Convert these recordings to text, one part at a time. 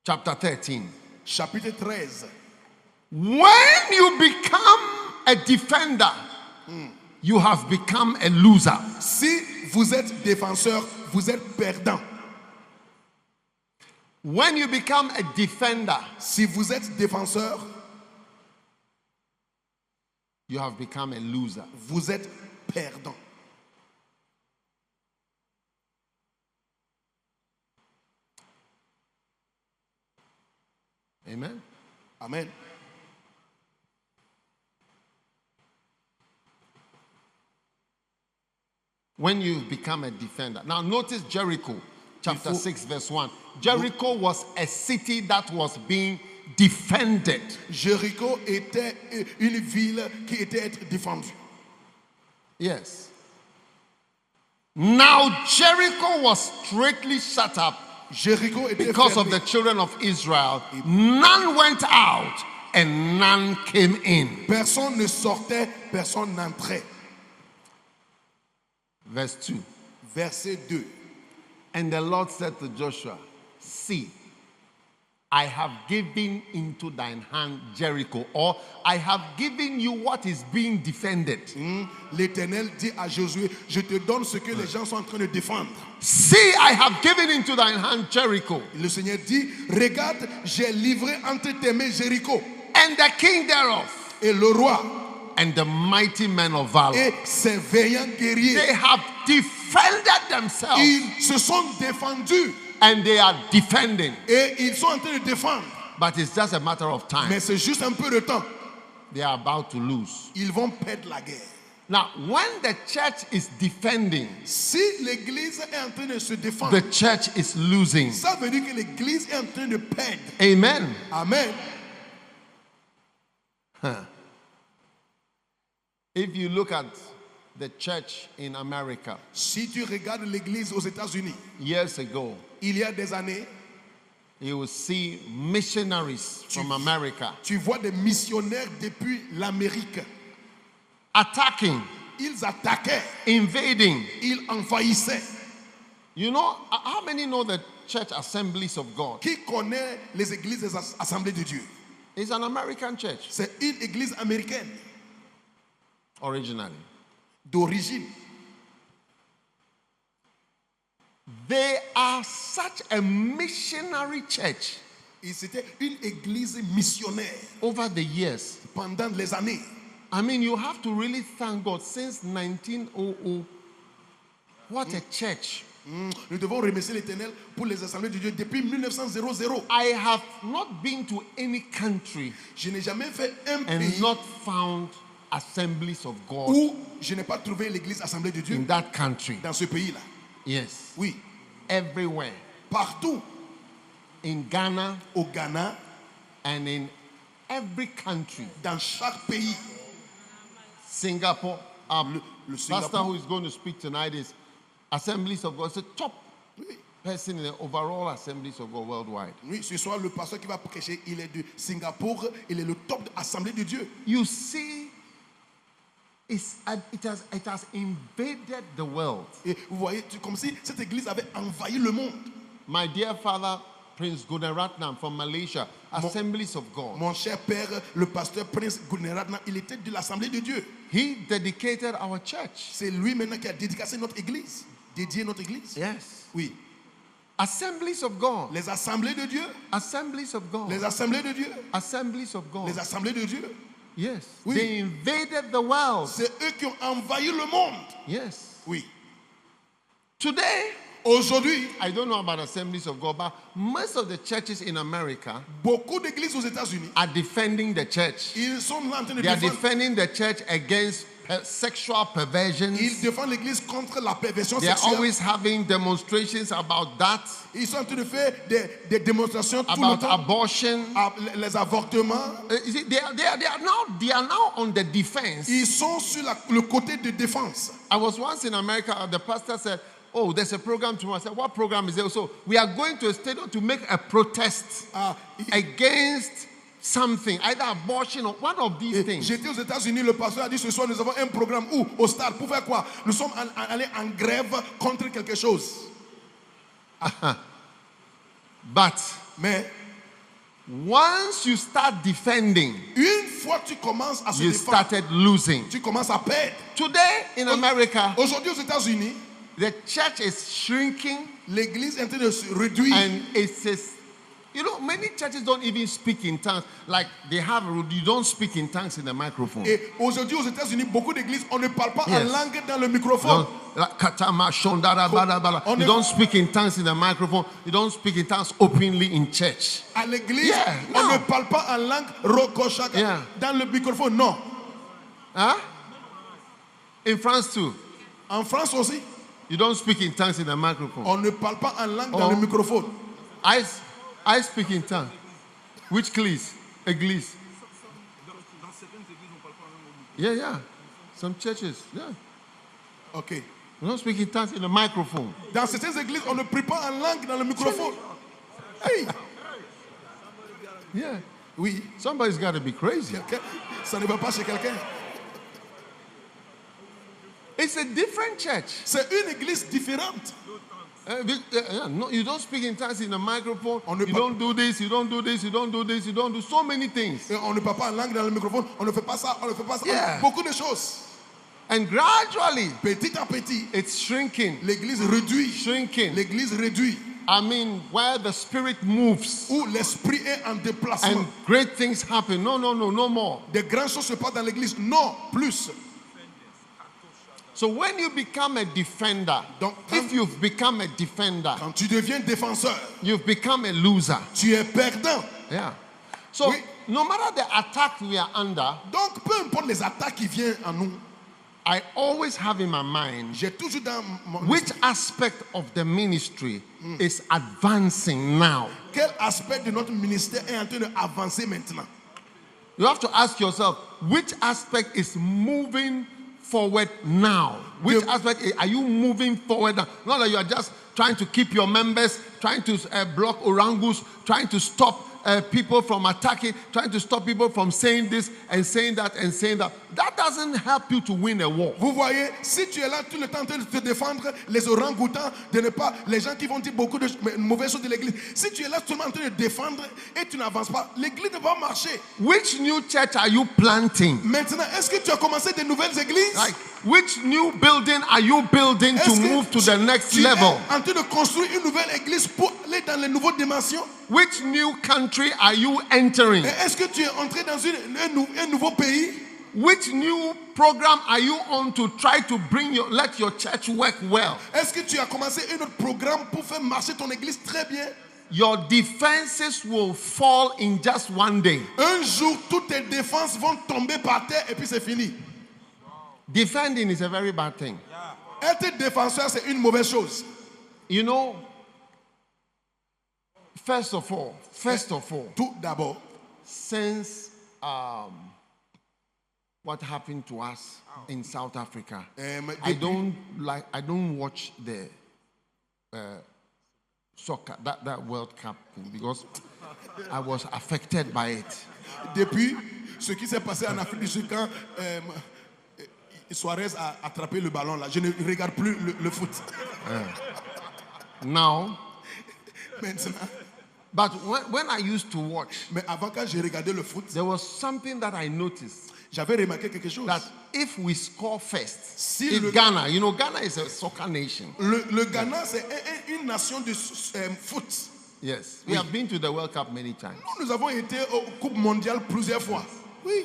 chapter 13. Chapitre 13. When you become a defender, you have become a loser. Si vous êtes défenseur, vous êtes perdant. When you become a defender, Si vous êtes défenseur, you have become a loser. vous êtes perdant. Amen. Amen. When you become a defender. Now notice Jericho, chapter 6, verse 1. Jericho was a city that was being defended. Jéricho était une ville qui était être défendue. Yes. Now Jericho was strictly shut up Jéricho était because of fermée. the children of Israel. None went out and none came in. Personne ne sortait, personne n'entrait. Verse 2. Verset 2. And the Lord said to Joshua, see, I have given into thine hand Jericho, or I have given you what is being defended. L'Éternel dit à Josué, je te donne ce que les gens sont en train de défendre. See, I have given into thine hand Jericho, Le Seigneur dit, regarde, j'ai livré entre tes mains Jéricho and the king thereof, et le roi and the mighty men of valor. et ses vaillants guerriers. They have defended themselves, Ils se sont défendus and they are defending. et ils sont en train de défendre. But it's just a matter of time. Mais c'est juste un peu de temps. They are about to lose. Ils vont perdre la guerre. Now, when the church is defending, Si l'église est en train de se défendre, the church is losing. ça veut dire que l'église est en train de perdre. Amen. Amen. If you look at the church in America, Si tu regardes l'église aux États-Unis, years ago, il y a des années, you will see missionaries from America tu vois des missionnaires depuis l'Amérique. attacking, Ils attaquaient, invading. ils envahissaient. You know, how many know the church assemblies of God? Qui connaît les églises des assemblées de Dieu? It's an American church, C'est une église américaine originally. d'origine. They are such a missionary church Et c'était une église missionnaire over the years. pendant les années. I mean, you have to really thank God since 1900. What a church. Nous devons remercier l'Éternel pour les assemblées de Dieu depuis 1900. I have not been to any country Je n'ai jamais fait un and pays not found assemblies of God où je n'ai pas trouvé l'église assemblée de Dieu in that country. dans ce pays-là. Yes. Oui, Everywhere. partout In Ghana au Ghana, and in every country. dans chaque pays. Singapore. Le Pastor Singapour, who is going to speak tonight is Assemblies of God. It's the top oui, person in the overall Assemblies of God worldwide. oui, ce soir, le pasteur qui va prêcher, il est de Singapour, il est le top de l'Assemblée de Dieu. You see, it has invaded the world. Et vous voyez, comme si cette église avait envahi le monde. My dear father, Prince Gunaratnam from Malaysia, Assemblies of God. Mon cher père, le pasteur Prince Gunaratnam, il était de l'Assemblée de Dieu. He dedicated our church. C'est lui maintenant qui a dédicacé notre église. Dédié notre église. Yes. Oui. Assemblies of God. Les assemblées de Dieu. Assemblies of God. Les assemblées de Dieu. Assemblies of God. Les assemblées de Dieu. Yes. Oui. They invaded the world. C'est eux qui ont envahi le monde. Yes. Oui. Today, Aujourd'hui, I don't know about Assemblies of God, but most of the churches in America beaucoup d'églises aux États-Unis, are defending the church. ils sont là en train de They are défendre. defending the church against sexual perversions. Ils défendent l'église contre la perversion They are sexuelle. always having demonstrations about that, Ils sont en train de faire des démonstrations tout le about temps. abortion. Les avortements. You see, they are now on the defense. Ils sont sur le côté de défense. I was once in America. The pastor said, "Oh, there's a program tomorrow." I said, "What program is there?" So we are going to a stadium to make a protest against something, either abortion or one of these things. J'étais aux États-Unis, le pasteur a dit ce soir nous avons un programme où au stade pour faire quoi? Nous sommes allés en grève contre quelque chose. But Mais Once you start defending, Une fois tu commences à se you défendre, started losing. tu commences à perdre. Today in America, Aujourd'hui aux États-Unis, the church is shrinking, l'église est en train de se réduire. and it says, you know, many churches don't even speak in tongues. Like they have, you don't speak in tongues in the microphone. Et aujourd'hui aux États-Unis, beaucoup d'églises, on ne parle pas en Yes. langue dans le microphone. You don't speak in tongues in the microphone. You don't speak in tongues openly in church. À l'église, Yeah, on no. ne parle pas en langue rokoshaka Yeah. dans le microphone. Non. Huh? In France too, En France aussi, you don't speak in tongues in the microphone. on ne parle pas en langue dans Oh. le microphone. I speak in tongues. Which église? Église. Yeah. Some churches, yeah. Ok. You don't speak in tongues in the microphone. Dans certaines églises, on ne prie pas en langue dans le microphone. Hey. Yeah. Oui. Somebody's got to be crazy. Quelqu'un, ça ne va pas chez quelqu'un. It's a different church. C'est une église différente. No, you don't speak in tongues in the microphone. On ne You pa- don't do this. You don't do this. You don't do this. You don't do so many things. Et on ne parle pas en langue dans le microphone. On ne fait pas ça. On ne fait pas ça. Yeah. Beaucoup de choses. And gradually, Petit à petit, it's shrinking. l'église réduit. Shrinking. L'église réduit. I mean, where the spirit moves Où l'esprit est en déplacement. and great things happen. No more. Des grandes choses se passent dans l'église. Non, plus. So when you become a defender, Donc, if you've become a defender, Quand tu deviens défenseur, you've become a loser. tu es perdant. Yeah. So Oui. no matter the attack we are under, Donc, peu importe les attaques qui viennent à nous, I always have in my mind j'ai toujours dans mon which aspect of the ministry is advancing now. quel aspect de notre ministère est en train d'avancer maintenant. You have to ask yourself, which aspect is moving forward now? Which The- aspect are you moving forward now? Not that you are just trying to keep your members, trying to block orangus, trying to stop people from attacking, trying to stop people from saying this and saying that and saying that. That doesn't help you to win a war. Vous voyez, si tu es là tout le temps en train de te défendre, les orang-outans, de ne pas, les gens qui vont dire beaucoup de mauvaises choses de l'église, si tu es là seulement en train de défendre et tu n'avances pas, l'église ne va pas marcher. Which new church are you planting? Maintenant, est-ce que tu as commencé de nouvelles églises? Like, which new building are you building to Est-ce que move to the next tu level? es en train de construire une nouvelle église pour aller dans les nouvelles dimensions? Which new country are you entering? Et est-ce que tu es entré dans un nouveau pays? Which new program are you on to try to let your church work well? Est-ce que tu as commencé un autre programme pour faire marcher ton église très bien? Your defenses will fall in just one day. Un jour, toutes tes défenses vont tomber par terre et puis c'est fini. Defending is a very bad thing. Être défenseur, c'est une mauvaise chose. You know, first of all, Tout d'abord, since what happened to us in South Africa, I don't watch the soccer, that World Cup thing, because I was affected by it. depuis ce qui s'est passé en Afrique du Sud quand Suarez a attrapé le ballon là, je ne regarde plus le foot. Now, Maintenant, but when I used to watch, mais avant quand j'ai regardé le foot, there was something that I noticed, j'avais remarqué quelque chose. that if we score first, Si if le- Ghana, you know, Ghana is a soccer nation. Le Ghana, c'est une nation de foot. Yes, we have been to the World Cup many times. Nous avons été aux Coupes mondiales plusieurs fois. Oui.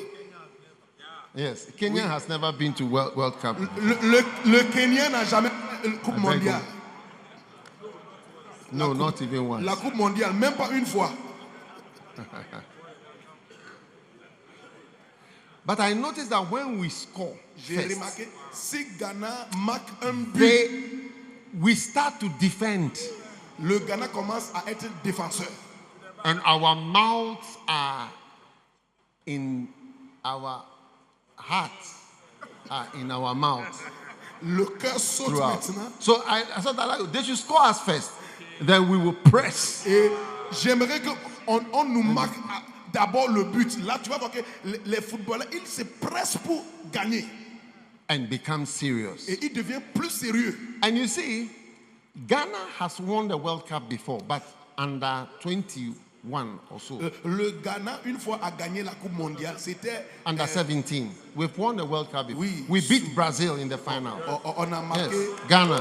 Yes, Kenya has never been to World Cup. Le Kenya n'a jamais fait une Coupe mondiale. No, not even once. La Coupe mondiale, même pas une fois. But I noticed that when we score J'ai first, remarqué, si Ghana marque un but, we start to defend, le Ghana commence à être défenseur. and our mouths are in our hearts, are in our mouths Le cœur saute throughout. maintenant. So I thought that they should score us first, then we will press. Et j'aimerais qu'on nous marque d'abord le but. Là, tu vas voir que les footballeurs, ils se pressent pour gagner. And become serious. Et ils deviennent plus sérieux. And you see, Ghana has won the World Cup before, but under 20 won also. Le Ghana, une fois, a gagné la Coupe mondiale. C'était Under 17. We've won the World Cup. Oui. We beat Brazil in the final. On a marqué. Yes, Ghana.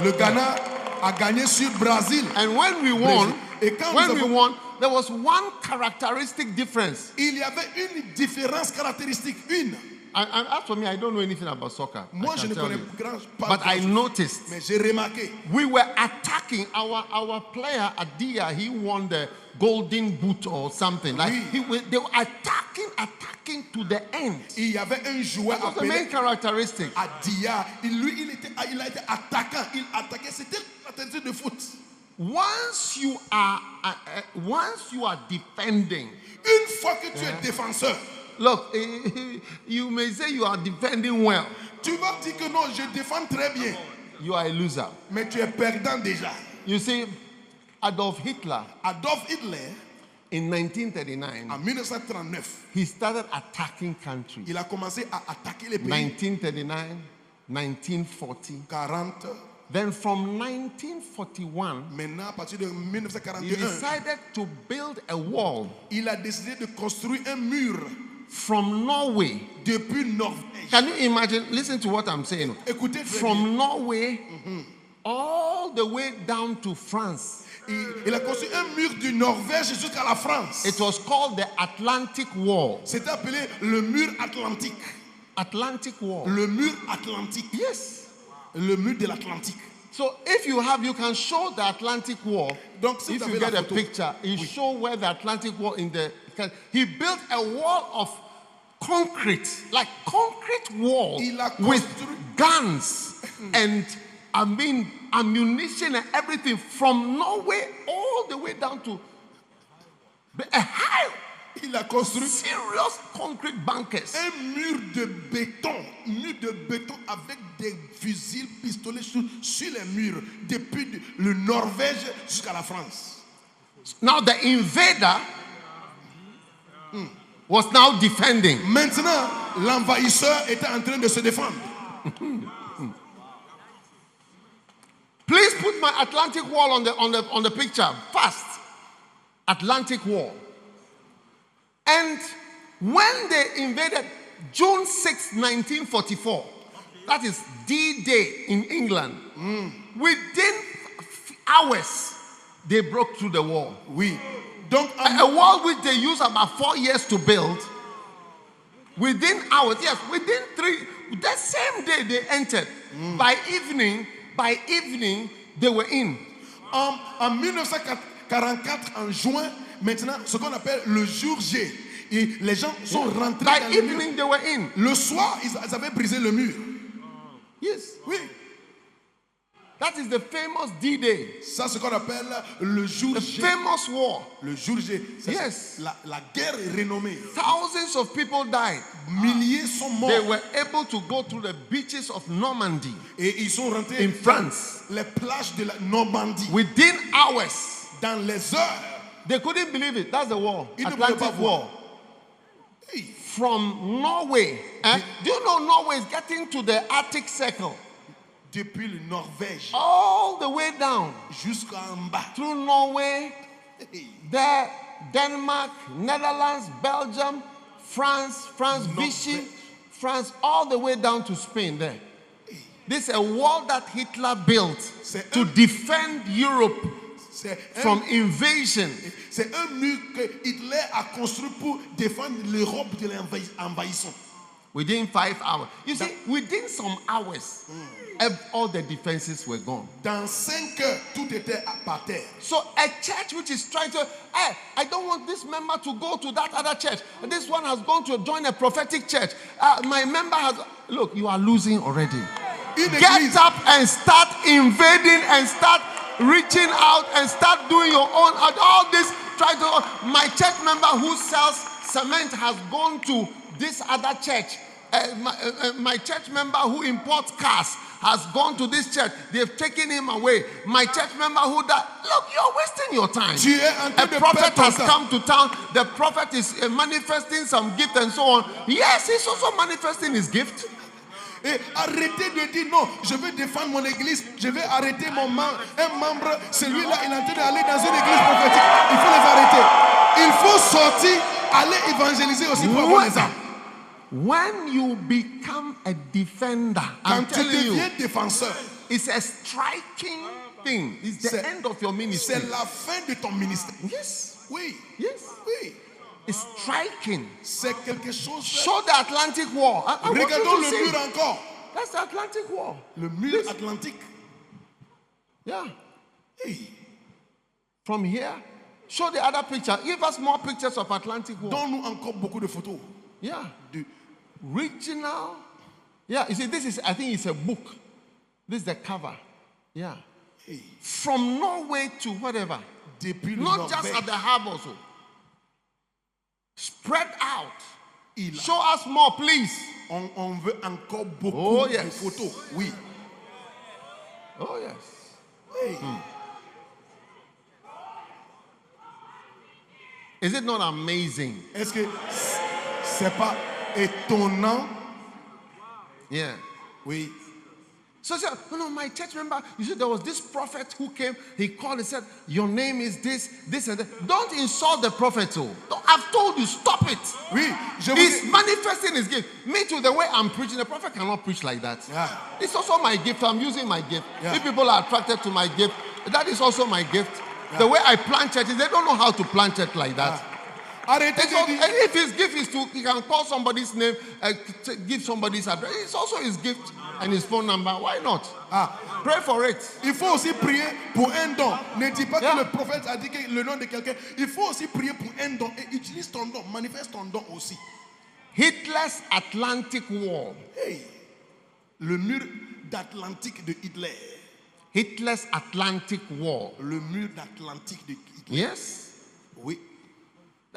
Le Ghana a gagné sur Brésil. And when we won, Et quand there was one characteristic difference. il y avait une différence caractéristique, une. And as for me, I don't know anything about soccer. Moi, je ne connais pas. But I noticed. Mais j'ai remarqué. We were attacking our player Adia. He won the Golden Boot or something. Like they were attacking to the end. Il y avait un joueur That was the main characteristic. Adia. Il a été attaquant. Il attaquait. C'était la tentative de foot. Once you are defending. Une fois que tu es défenseur. Look, you may say you are defending well. Tu vas dire que non, je défends très bien. You are a loser. Mais tu es perdant déjà. You see, Adolf Hitler in 1939, en 1939, he started attacking countries. Il a commencé à attaquer les pays. 1939, 1940. 40. Then from 1941, maintenant, à partir de he 1941, decided to build a wall. Il a décidé de construire un mur. From Norway. Depuis Norvège. Can you imagine? Listen to what I'm saying. Écoutez, from Norway all the way down to France. Il a construit un mur du Norvège jusqu'à la France. It was called the Atlantic Wall. C'était appelé le mur atlantique. Atlantic Wall. Le mur atlantique. Yes. Le mur de l'Atlantique. So if you can show the Atlantic Wall. Donc, si if you get a picture, you show where the Atlantic Wall he built a wall of concrete, like concrete wall with guns and ammunition and everything from Norway all the way down to a high. Il a construit serious concrete bunkers. Un mur de béton avec des fusils, pistolets sur les murs depuis le Norvège jusqu'à la France. Now the invader was now defending. Maintenant, l'envahisseur était en train de se défendre. Please put my Atlantic Wall on the picture fast. Atlantic Wall. And when they invaded June 6, 1944, that is D-Day in England, within hours, they broke through the wall. Oui. Donc, a wall which they used about 4 years to build, within hours, yes, within 3, that same day they entered. By evening, they were in. En 1944, en juin, maintenant, ce qu'on appelle le jour J. Et les gens sont rentrés dans le mur. They were in. Le soir, ils avaient brisé le mur. Yes. Oui. That is the famous D-Day. Ça, c'est ce qu'on appelle le jour J. The famous war. Le jour J. Yes. La guerre est renommée. Thousands of people died. Milliers sont morts. They were able to go through the beaches of Normandy. Et ils sont rentrés in France. Les plages de la Normandie. Within hours. Dans les heures. They couldn't believe it. That's the war. Ils Atlantic War. From Norway. Do you know Norway is getting to the Arctic Circle? Depuis le Norvège. All the way down. Jusqu'en bas. Through Norway. There, Denmark, Netherlands, Belgium, France, Vichy, France, all the way down to Spain there. This is a wall that Hitler built to defend Europe from invasion. C'est un mur que Hitler a construit pour défendre l'Europe de l'envahissement. Within 5 hours. You see, within some hours, all the defenses were gone. Dans 5 heures, tout était par terre. So a church which is trying to, I don't want this member to go to that other church. This one has gone to join a prophetic church. My member has, look, you are losing already. Get up and start invading and start reaching out and start doing your own. All this, my church member who sells cement has gone to this other church. My church member who imports cars has gone to this church. They've taken him away. My church member who died. Look, you're wasting your time. A prophet has come to town. The prophet is manifesting some gift and so on. Yes, he's also manifesting his gift. Et arrêtez de dire non, je vais défendre mon église, je vais arrêter un membre, celui-là, il est en train d'aller dans une église prophétique. Il faut les arrêter. sorti, allez évangéliser aussi pour avoir les âmes. When you become a defender, I'm Quand tu telling you, deviens défenseur, it's a striking thing. It's the end of your ministry. c'est la fin de ton ministère. Yes. Oui. Yes. Oui. It's striking. C'est quelque chose. Show the Atlantic Wall. I want you Regardons to le see. mur encore. That's the Atlantic Wall. Le mur atlantique. Yeah. Hey. From here, show the other picture. Give us more pictures of Atlantic Wall. Donne-nous encore beaucoup de photos. Yeah. The regional. Yeah, you see, this is, I think it's a book. This is the cover. Yeah. Hey. From Norway to whatever. Depuis le Not just Norvège. at the harbor. So. Spread out. Il a- Show us more, please. On veut encore beaucoup Oh, de yes. photos. Oui. Oh, yes. Hey. Is it not amazing? Est-ce que c'est pas étonnant? Yeah. Oui. So, my church member, you see, there was this prophet who came, he called and said, your name is this, this and that. Don't insult the prophet. I've told you, stop it. Oui. Je vous He's dis- manifesting his gift. Me too, the way I'm preaching, the prophet cannot preach like that. Yeah. It's also my gift. I'm using my gift. Yeah. If people are attracted to my gift, that is also my gift. Yeah. The way I plant churches, they don't know how to plant church like that. Arrêtez It's de also- dire. and if his gift is to, he can call somebody's name, give somebody's address. It's also his gift and his phone number. Why not? Ah, Pray for it. il faut aussi prier pour un don. Ne dis pas Yeah. que le prophète a dit que le nom de quelqu'un. Il faut aussi prier pour un don et utilise ton don, manifeste ton don aussi. Hitler's Atlantic Wall. Hey, le mur d'Atlantique de Hitler. Hitler's Atlantic Wall. Le mur d'Atlantique de Hitler. Yes. Oui.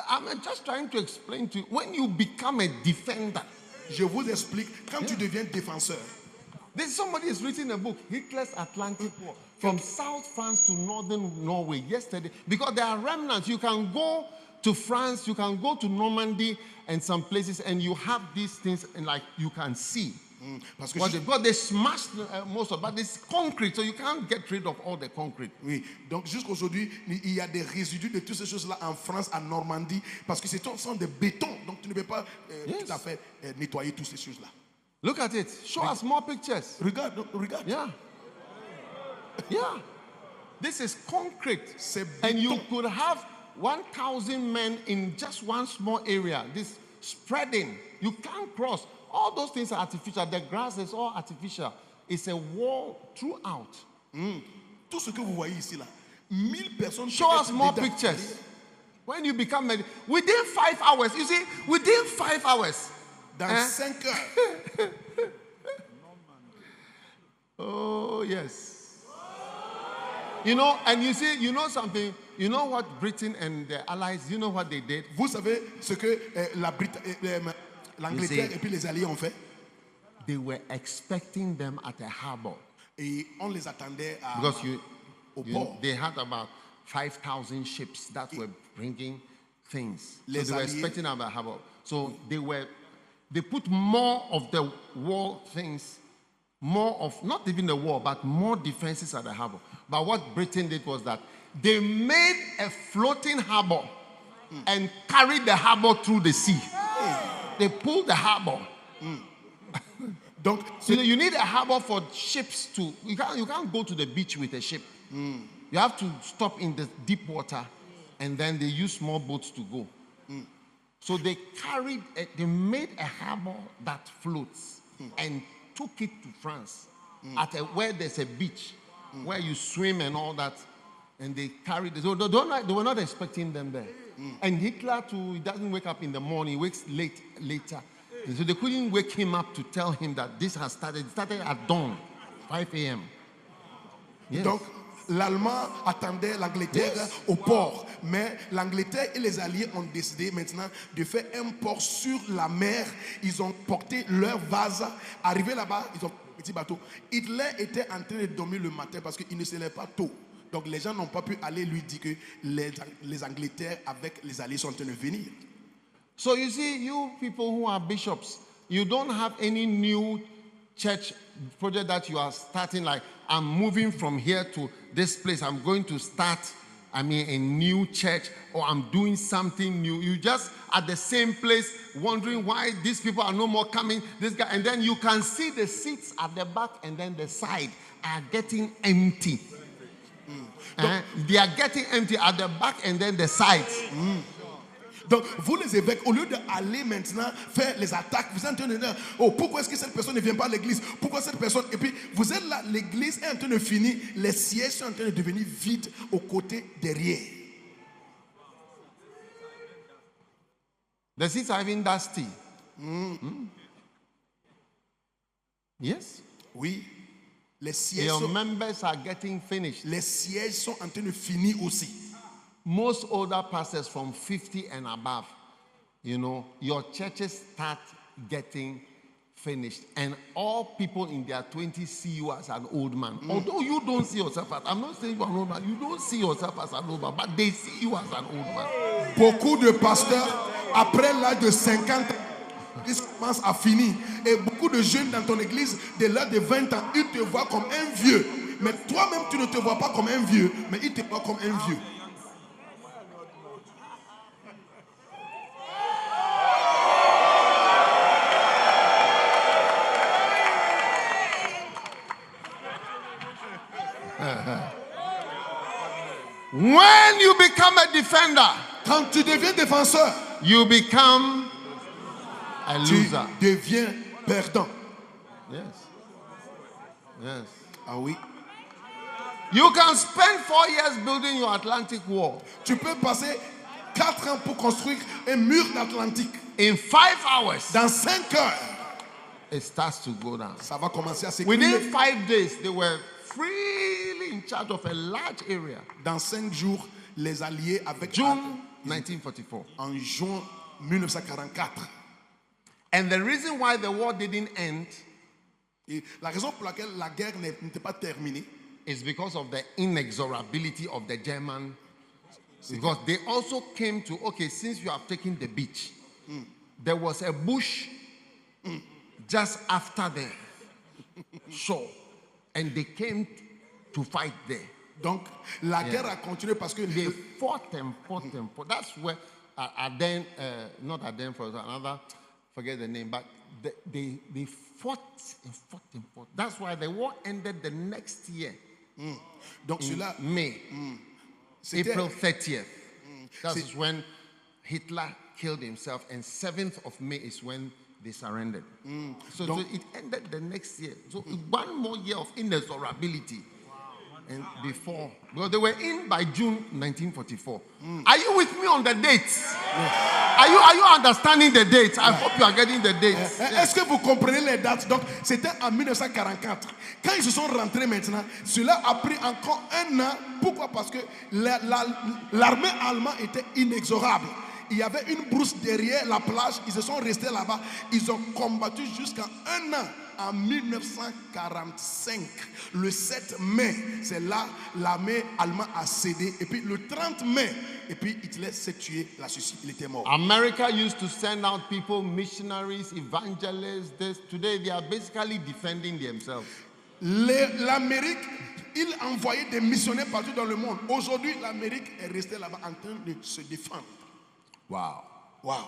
I'm just trying to explain to you. When you become a defender, Je vous explique. Quand tu deviens défenseur, somebody is reading a book, Hitler's Atlantic Wall, from South France to Northern Norway yesterday, because there are remnants. You can go to France, you can go to Normandy and some places, and you have these things, and like you can see. parce que But they smashed most of it, but it's concrete, so you can't get rid of all the concrete. oui, donc jusqu'aujourd'hui, il y a des résidus de toutes ces choses-là en France, en Normandie, parce que c'est sont des bétons, donc tu ne peux pas Yes. tout à fait nettoyer toutes ces choses-là. Look at it. Show us more pictures. Regarde, regarde. Yeah. Yeah. This is concrete. C'est And you béton. could have 1,000 men in just one small area. This spreading. You can't cross. All those things are artificial. The grass is all artificial. It's a wall throughout. Tout ce que vous voyez ici là, 1000 personnes. Show peuvent us être more dedans. pictures. When you become within 5 hours, you see, within 5 hours. Dans 5 heures. Oh, yes. You know, and you see, you know something, you know what Britain and their allies, you know what they did? Vous savez ce que l'Angleterre You see. et puis les Alliés ont fait? They were expecting them at a harbor. Et on les attendait Because au port. they had about 5,000 ships that were bringing things. So Les they were Alliés- expecting them at a harbor. So they put more of the wall things, more of, not even the wall, but more defenses at the harbor. But what Britain did was that they made a floating harbor and carried the harbor through the sea. They pulled the harbor. Donc, So you need a harbor for ships to. You can't go to the beach with a ship. You have to stop in the deep water, and then they use small boats to go. So they they made a harbor that floats and took it to France where there's a beach where you swim and all that, and they carried it. So they were not expecting them there. And Hitler too, he doesn't wake up in the morning, he wakes later. And so they couldn't wake him up to tell him that this has started. It started at dawn, 5 a.m. Yes. donc l'Allemand attendait l'Angleterre Yes. au port. Mais l'Angleterre et les Alliés ont décidé maintenant de faire un port sur la mer. Ils ont porté leur vase. Arrivé là-bas, ils ont un petit bateau. Hitler était en train de dormir le matin parce qu'il ne se lève pas tôt. Donc les gens n'ont pas pu aller lui dire que les Angleterres avec les Alliés sont en train de venir. So you see, you people who are bishops, you don't have any new church project that you are starting, like I'm moving from here to this place, I'm going to start a new church, or I'm doing something new. You just at the same place wondering why these people are no more coming. This guy, and then you can see the seats at the back and then the side are getting empty. They are getting empty at the back and then the sides. Donc, vous les évêques, au lieu d'aller maintenant faire les attaques, vous êtes en train de dire, oh, pourquoi est-ce que cette personne ne vient pas à l'église? Pourquoi cette personne? Et puis, vous êtes là, l'église est en train de finir, les sièges sont en train de devenir vides au côté derrière. The seats are even dusty. Yes? Oui. Les sièges, Your members are getting finished. les sièges sont en train de finir aussi. Most older pastors from 50 and above, your churches start getting finished. And all people in their 20s see you as an old man. Although you don't see yourself as, I'm not saying you are an old man, you don't see yourself as an old man, but they see you as an old man. Beaucoup de pasteurs, après l'âge de 50 ans, l'église commence à finir. Et beaucoup de jeunes dans ton église, de l'âge de 20 ans, ils te voient comme un vieux. Mais toi-même, tu ne te vois pas comme un vieux, mais ils te voient comme un vieux. When you become a defender, quand tu deviens défenseur, you become a loser. Tu deviens perdant. Yes. Yes. Ah oui. You can spend 4 years building your Atlantic wall. Tu peux passer 4 ans pour construire un mur d'Atlantique. In 5 hours, dans 5 heures, it starts to go down. Ça va commencer à s'écrouler. Within 5 days, they were freely in charge of a large area. Dans 5 jours, les alliés avec June 1944. En juin 1944. And the reason why the war didn't end, et la raison pour laquelle la guerre n'était pas terminée, is because of the inexorability of the German. Because they also came to, okay, since you have taken the beach, there was a bush just after the shore, and they came to fight there. Donc la guerre a continué parce que they fought and fought and fought. That's where Aden, not Aden for another, forget the name, but they fought and fought and fought. That's why the war ended the next year. Donc cela, May, April 30th. That's when Hitler killed himself, and 7th of May is when they surrendered. So it ended the next year. So 1 more year of inexorability. And before, because they were in by June 1944. Are you with me on the dates? Yes. Are you understanding the dates? I hope you are getting the dates. Est-ce que vous comprenez les dates? Donc, c'était en 1944. Quand ils se sont rentrés maintenant, cela a pris encore 1 an. Pourquoi? Parce que l'armée allemande était inexorable. Il y avait une brousse derrière la plage. Ils se sont restés là-bas. Ils ont combattu jusqu'à 1 an. En 1945, le 7 mai, c'est là l'armée allemande a cédé. Et puis le 30 mai, et puis Hitler s'est tué là-dessus, il était mort. America used to send out people, missionaries, evangelists. Today they are basically defending themselves. L'Amérique, il envoyait des missionnaires partout dans le monde. Aujourd'hui, l'Amérique est restée là-bas en train de se défendre. Wow. Wow.